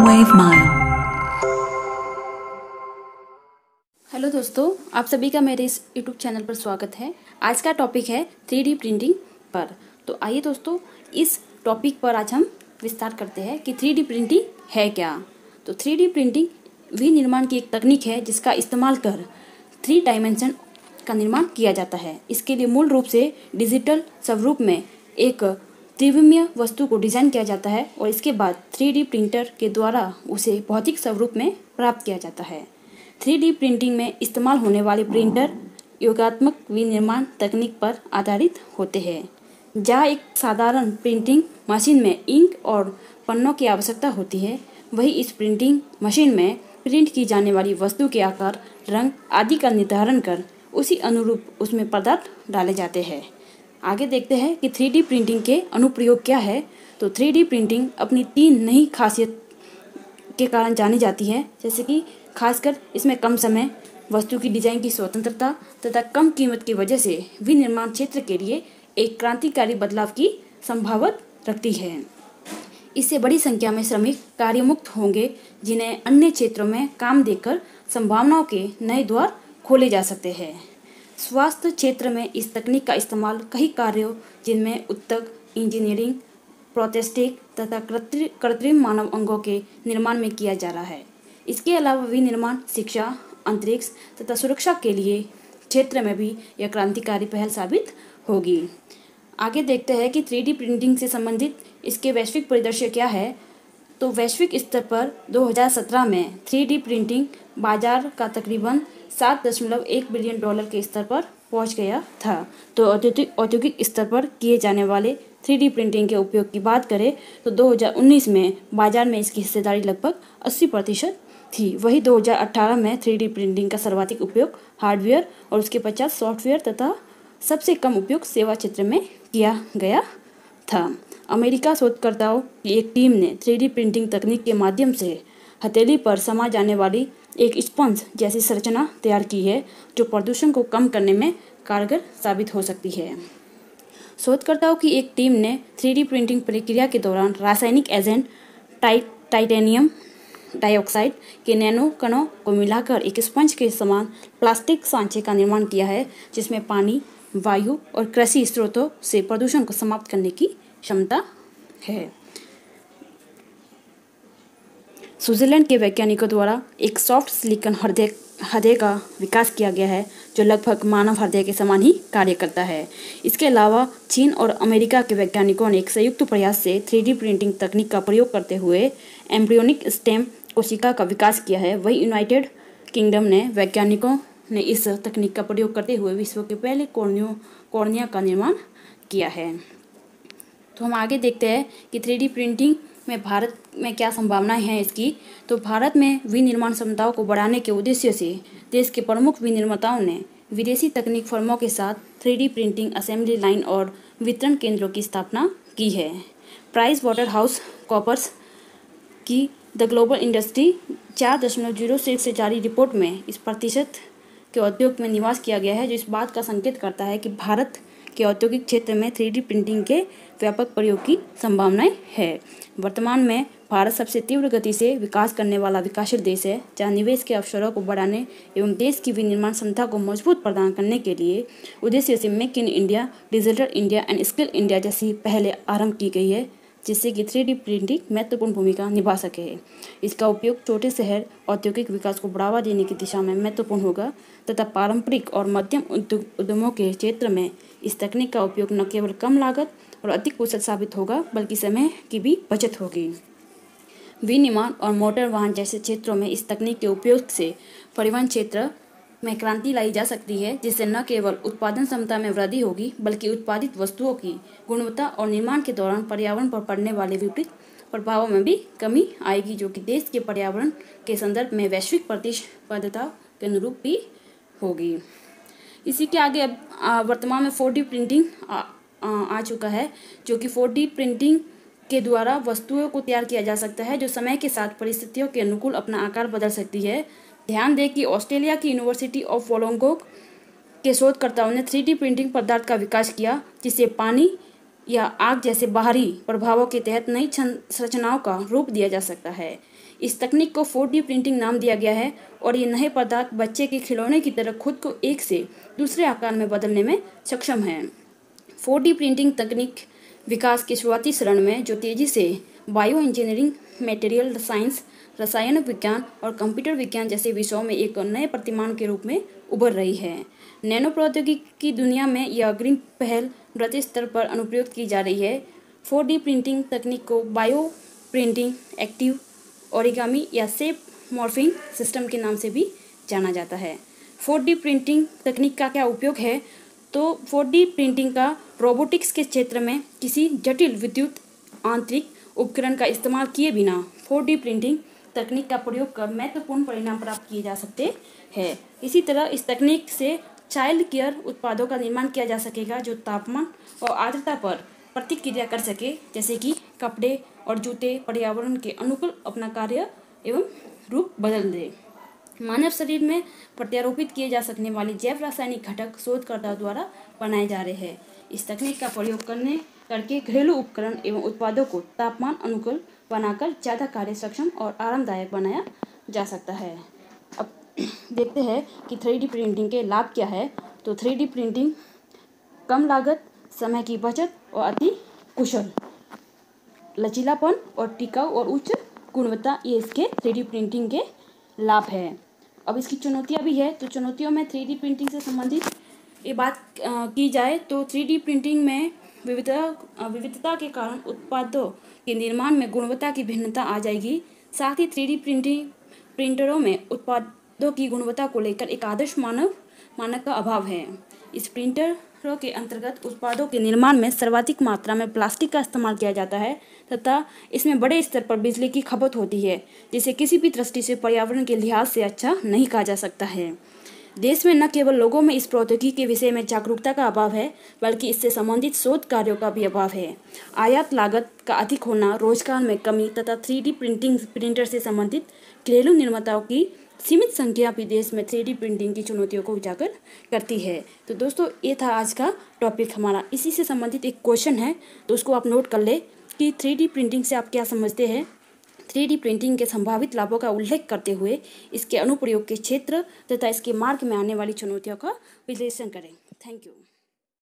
Wave Mile। Hello दोस्तों, आप सभी का मेरे इस YouTube चैनल पर स्वागत है। आज का टॉपिक है 3D प्रिंटिंग पर। तो आइए दोस्तों, इस टॉपिक पर आज हम विस्तार करते हैं कि 3D प्रिंटिंग है क्या। तो 3D प्रिंटिंग विनिर्माण की एक तकनीक है जिसका इस्तेमाल कर 3 डायमेंशन का निर्माण किया जाता है। इसके लिए मूल रूप से डिजिटल स्वरूप में एक त्रिविमीय वस्तु को डिजाइन किया जाता है और इसके बाद 3D प्रिंटर के द्वारा उसे भौतिक स्वरूप में प्राप्त किया जाता है। 3D प्रिंटिंग में इस्तेमाल होने वाले प्रिंटर योगात्मक विनिर्माण तकनीक पर आधारित होते हैं, जहाँ एक साधारण प्रिंटिंग मशीन में इंक और पन्नों की आवश्यकता होती है, वही इस प्रिंटिंग मशीन में प्रिंट की जाने वाली वस्तु के आकार, रंग आदि का निर्धारण कर उसी अनुरूप उसमें पदार्थ डाले जाते हैं। आगे देखते हैं कि 3D प्रिंटिंग के अनुप्रयोग क्या है। तो 3D प्रिंटिंग अपनी 3 नई खासियत के कारण जानी जाती है, जैसे कि खासकर इसमें कम समय, वस्तु की डिजाइन की स्वतंत्रता तथा कम कीमत की वजह से विनिर्माण क्षेत्र के लिए एक क्रांतिकारी बदलाव की संभावना रखती है। इससे बड़ी संख्या में श्रमिक कार्यमुक्त होंगे, जिन्हें अन्य क्षेत्रों में काम देकर संभावनाओं के नए द्वार खोले जा सकते हैं। स्वास्थ्य क्षेत्र में इस तकनीक का इस्तेमाल कई कार्यों, जिनमें ऊतक, इंजीनियरिंग, प्रोस्थेटिक तथा कृत्रिम मानव अंगों के निर्माण में किया जा रहा है। इसके अलावा विनिर्माण, शिक्षा, अंतरिक्ष तथा सुरक्षा के लिए क्षेत्र में भी यह क्रांतिकारी पहल साबित होगी। आगे देखते हैं कि 3D प्रिंटिंग से संबंधित इसके वैश्विक परिदृश्य क्या है। तो वैश्विक स्तर पर 2017 में 3D प्रिंटिंग बाजार का तकरीबन $7.1 बिलियन के स्तर पर पहुंच गया था। तो औद्योगिक स्तर पर किए जाने वाले 3D प्रिंटिंग के उपयोग की बात करें तो 2019 में बाजार में इसकी हिस्सेदारी लगभग 80% थी। वही 2018 में 3D प्रिंटिंग का सर्वाधिक उपयोग हार्डवेयर और उसके पश्चात सॉफ्टवेयर तथा सबसे कम उपयोग सेवा क्षेत्र में किया गया था। अमेरिका शोधकर्ताओं की एक टीम ने 3D प्रिंटिंग तकनीक के माध्यम से हथेली पर समा जाने वाली एक स्पंज जैसी संरचना तैयार की है, जो प्रदूषण को कम करने में कारगर साबित हो सकती है। शोधकर्ताओं की एक टीम ने 3D प्रिंटिंग प्रक्रिया के दौरान रासायनिक एजेंट टाइटेनियम डाइऑक्साइड के नैनो कणों को मिलाकर एक स्पंज के समान प्लास्टिक सांचे का निर्माण किया है, जिसमें पानी, वायु और कृषि स्रोतों से प्रदूषण को समाप्त करने की क्षमता है। स्विट्जरलैंड के वैज्ञानिकों द्वारा एक सॉफ्ट सिलिकॉन हृदय का विकास किया गया है, जो लगभग मानव हृदय के समान ही कार्य करता है। इसके अलावा चीन और अमेरिका के वैज्ञानिकों ने एक संयुक्त प्रयास से 3D प्रिंटिंग तकनीक का प्रयोग करते हुए एम्ब्रियोनिक स्टेम कोशिका का विकास किया है। वही यूनाइटेड किंगडम ने वैज्ञानिकों ने इस तकनीक का प्रयोग करते हुए विश्व के पहले कॉर्निया का निर्माण किया है। तो हम आगे देखते हैं कि 3D प्रिंटिंग में भारत में क्या संभावनाएं हैं इसकी। तो भारत में विनिर्माण क्षमताओं को बढ़ाने के उद्देश्य से देश के प्रमुख विनिर्माताओं ने विदेशी तकनीक फर्मों के साथ 3D प्रिंटिंग असेंबली लाइन और वितरण केंद्रों की स्थापना की है। प्राइस वाटर हाउस कॉपर्स की द ग्लोबल इंडस्ट्री 4.06 से जारी रिपोर्ट में इस प्रतिशत के उद्योग में निवास किया गया है, जो इस बात का संकेत करता है कि भारत के औद्योगिक क्षेत्र में 3D प्रिंटिंग के व्यापक प्रयोग की संभावनाएं है। वर्तमान में भारत सबसे तीव्र गति से विकास करने वाला विकसित देश है, जहां निवेश के अवसरों को बढ़ाने एवं देश की विनिर्माण क्षमता को मजबूत प्रदान करने के लिए उद्देश्य से make in India, digital India and skill India जैसी पहले आरंभ की गई है, जिससे कि 3D प्रिंटिंग महत्वपूर्ण भूमिका निभा सके। इसका उपयोग छोटे शहर औद्योगिक विकास को बढ़ावा देने की दिशा में महत्वपूर्ण होगा तथा पारंपरिक और मध्यम उद्यमों के क्षेत्र में इस तकनीक का उपयोग न केवल कम लागत और अधिक कुशल साबित होगा, बल्कि समय की भी बचत होगी। विनिर्माण और मोटर वाहन जैसे क्षेत्रों में इस तकनीक के उपयोग से परिवहन क्षेत्र में क्रांति लाई जा सकती है, जिससे न केवल उत्पादन क्षमता में वृद्धि होगी, बल्कि उत्पादित वस्तुओं की गुणवत्ता और निर्माण के दौरान पर्यावरण पर पड़ने वाले विपरीत प्रभावों में भी कमी आएगी, जो कि देश के पर्यावरण के संदर्भ में वैश्विक प्रतिस्पर्धा के अनुरूप भी होगी। इसी के आगे अब वर्तमान में 4D प्रिंटिंग आ चुका है, जो कि 4D प्रिंटिंग के द्वारा वस्तुओं को तैयार किया जा सकता है, जो समय के साथ परिस्थितियों के अनुकूल अपना आकार बदल सकती है। ध्यान दें कि ऑस्ट्रेलिया की यूनिवर्सिटी ऑफ वोलोंगोग के शोधकर्ताओं ने 3D प्रिंटिंग पदार्थ का विकास किया, जिसे पानी या आग जैसे बाहरी प्रभावों के तहत नई संरचनाओं का रूप दिया जा सकता है। इस तकनीक को 4D प्रिंटिंग नाम दिया गया है और ये नए पदार्थ बच्चे के खिलौने की तरह खुद को एक से दूसरे आकार में बदलने में सक्षम है। 4D प्रिंटिंग तकनीक विकास के शुरुआती चरण में जो तेजी से बायो इंजीनियरिंग, मटेरियल साइंस, रसायन विज्ञान और कंप्यूटर विज्ञान जैसे विषयों में एक नए प्रतिमान के रूप में उभर रही है। नैनो प्रौद्योगिकी की दुनिया में यह अग्रिम पहल वृहद स्तर पर अनुप्रयोग की जा रही है। 4D प्रिंटिंग तकनीक को बायो प्रिंटिंग, एक्टिव ओरिगामी या शेप मॉर्फिंग सिस्टम के नाम से भी जाना जाता है। 4D प्रिंटिंग तकनीक का क्या उपयोग है? तो 4D प्रिंटिंग का रोबोटिक्स के क्षेत्र में किसी जटिल विद्युत आंतरिक उपकरण का इस्तेमाल किए बिना 4D प्रिंटिंग तकनीक का प्रयोग कर महत्वपूर्ण परिणाम प्राप्त किए जा सकते हैं। इसी तरह इस तकनीक से चाइल्ड केयर उत्पादों का निर्माण किया जा सकेगा जो तापमान और आर्द्रता पर प्रतिक्रिया कर सके, जैसे कि कपड़े और जूते पर्यावरण के अनुकूल अपना कार्य एवं रूप बदल दे। मानव शरीर में प्रत्यारोपित किए जा सकने वाले जैव रासायनिक घटक शोधकर्ताओं द्वारा बनाए जा रहे हैं। इस तकनीक का प्रयोग करके घरेलू उपकरण एवं उत्पादों को तापमान अनुकूल बनाकर ज़्यादा कार्य सक्षम और आरामदायक बनाया जा सकता है। अब देखते हैं कि 3D प्रिंटिंग के लाभ क्या है। तो 3D प्रिंटिंग कम लागत, समय की बचत और अति कुशल, लचीलापन और टिकाऊ और उच्च गुणवत्ता, ये इसके 3D प्रिंटिंग के लाभ है। अब इसकी चुनौतियाँ भी है। तो चुनौतियों में 3D प्रिंटिंग से संबंधित ये बात की जाए तो 3D प्रिंटिंग में विविधता के कारण उत्पादों के निर्माण में गुणवत्ता की भिन्नता आ जाएगी। साथ ही 3D प्रिंटरों में उत्पादों की गुणवत्ता को लेकर एक आदर्श मानक का अभाव है। इस प्रिंटरों के अंतर्गत उत्पादों के निर्माण में सर्वाधिक मात्रा में प्लास्टिक का इस्तेमाल किया जाता है तथा इसमें बड़े स्तर पर बिजली की खपत होती है, जिसे किसी भी दृष्टि से पर्यावरण के लिहाज से अच्छा नहीं कहा जा सकता है। देश में न केवल लोगों में इस प्रौद्योगिकी के विषय में जागरूकता का अभाव है, बल्कि इससे संबंधित शोध कार्यों का भी अभाव है। आयात लागत का अधिक होना, रोजगार में कमी तथा 3D प्रिंटर से संबंधित घरेलू निर्माताओं की सीमित संख्या भी देश में 3D प्रिंटिंग की चुनौतियों को उजागर करती है। तो दोस्तों, ये था आज का टॉपिक हमारा। इसी से संबंधित एक क्वेश्चन है, तो उसको आप नोट कर ले कि 3D प्रिंटिंग से आप क्या समझते हैं। 3D प्रिंटिंग के संभावित लाभों का उल्लेख करते हुए इसके अनुप्रयोग के क्षेत्र तथा इसके मार्ग में आने वाली चुनौतियों का विश्लेषण करें। Thank you.